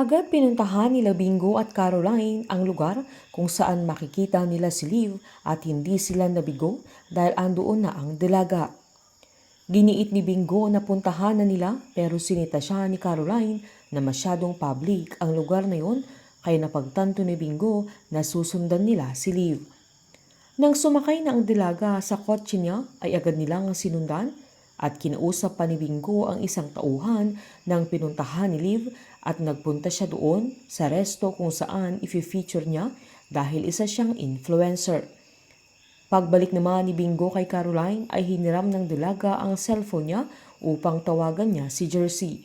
Agad pinuntahan nila Bingo at Caroline ang lugar kung saan makikita nila si Liv at hindi sila nabigo dahil andoon na ang dalaga. Giniit ni Bingo na puntahan na nila pero sinita siya ni Caroline na masyadong public ang lugar na yon kaya napagtanto ni Bingo na susundan nila si Liv. Nang sumakay na ang dalaga sa kotse niya ay agad nilang sinundan at kinausap pa ni Bingo ang isang tauhan nang pinuntahan ni Liv at nagpunta siya doon sa resto kung saan i-feature niya dahil isa siyang influencer. Pagbalik naman ni Bingo kay Caroline ay hiniram ng dalaga ang cellphone niya upang tawagan niya si Jersey.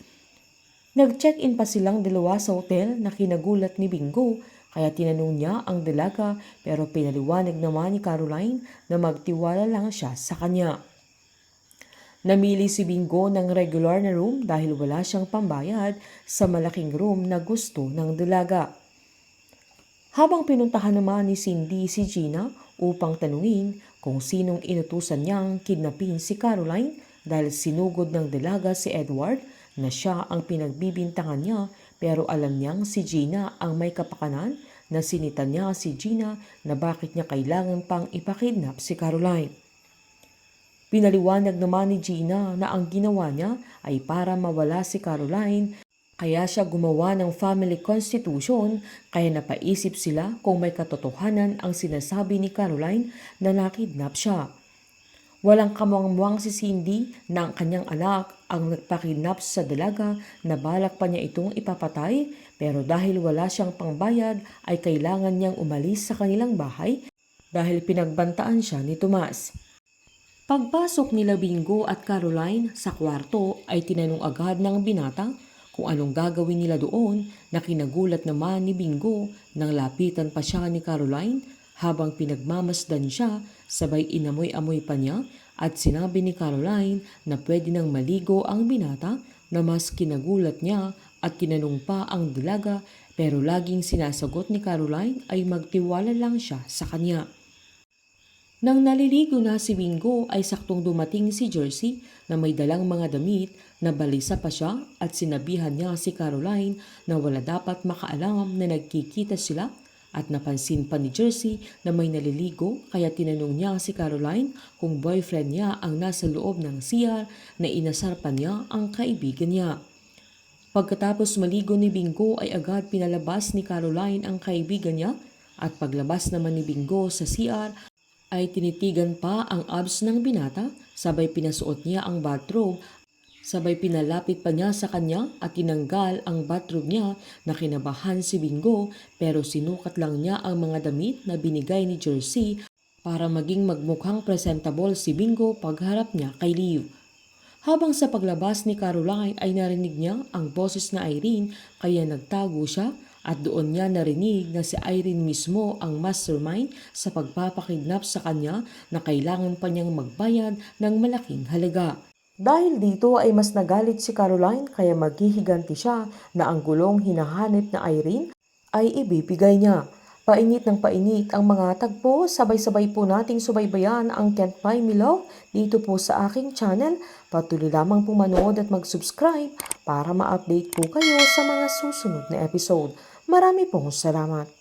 Nag-check-in pa silang dalawa sa hotel na kinagulat ni Bingo kaya tinanong niya ang dalaga pero pinaliwanag naman ni Caroline na magtiwala lang siya sa kanya. Namili si Bingo ng regular na room dahil wala siyang pambayad sa malaking room na gusto ng dalaga. Habang pinuntahan naman ni Cindy si Gina upang tanungin kung sinong inutusan niyang kidnapin si Caroline dahil sinugod ng dalaga si Edward na siya ang pinagbibintangan niya pero alam niyang si Gina ang may kapakanan na sinita niya si Gina na bakit niya kailangan pang ipakidnap si Caroline. Pinaliwanag naman ni Gina na ang ginawa niya ay para mawala si Caroline kaya siya gumawa ng family constitution kaya napaisip sila kung may katotohanan ang sinasabi ni Caroline na nakidnap siya. Walang kamuang-muang si Cindy na ang kanyang anak ang nagpakidnap sa dalaga na balak pa niya itong ipapatay pero dahil wala siyang pangbayad ay kailangan niyang umalis sa kanilang bahay dahil pinagbantaan siya ni Tomas. Pagpasok nila Bingo at Caroline sa kwarto ay tinanong agad ng binata kung anong gagawin nila doon na kinagulat naman ni Bingo nang lapitan pa siya ni Caroline habang pinagmamasdan siya sabay inamoy-amoy pa niya at sinabi ni Caroline na pwede nang maligo ang binata na mas kinagulat niya at tinanong pa ang dalaga pero laging sinasagot ni Caroline ay magtiwala lang siya sa kanya. Nang naliligo na si Bingo ay saktong dumating si Jersey na may dalang mga damit na balisa pa siya at sinabihan niya si Caroline na wala dapat makaalam na nagkikita sila at napansin pa ni Jersey na may naliligo kaya tinanong niya si Caroline kung boyfriend niya ang nasa loob ng CR na inasar pa niya ang kaibigan niya. Pagkatapos maligo ni Bingo ay agad pinalabas ni Caroline ang kaibigan niya at paglabas naman ni Bingo sa CR ay tinitigan pa ang abs ng binata, sabay pinasuot niya ang bathrobe, sabay pinalapit pa niya sa kanya at tinanggal ang bathrobe niya na kinabahan si Bingo pero sinukat lang niya ang mga damit na binigay ni Jersey para maging magmukhang presentable si Bingo pagharap niya kay Liv. Habang sa paglabas ni Caroline ay narinig niya ang boses na Irene kaya nagtago siya at doon niya narinig na si Irene mismo ang mastermind sa pagpapakidnap sa kanya na kailangan pa niyang magbayad ng malaking halaga. Dahil dito ay mas nagalit si Caroline kaya maghihiganti siya na ang gulong hinahanap na Irene ay ibibigay niya. Painit ng painit ang mga tagpo, sabay-sabay po nating subaybayan ang Can't Buy Me Love dito po sa aking channel. Patuloy lamang po manood at mag-subscribe para ma-update po kayo sa mga susunod na episode. Marami pong salamat.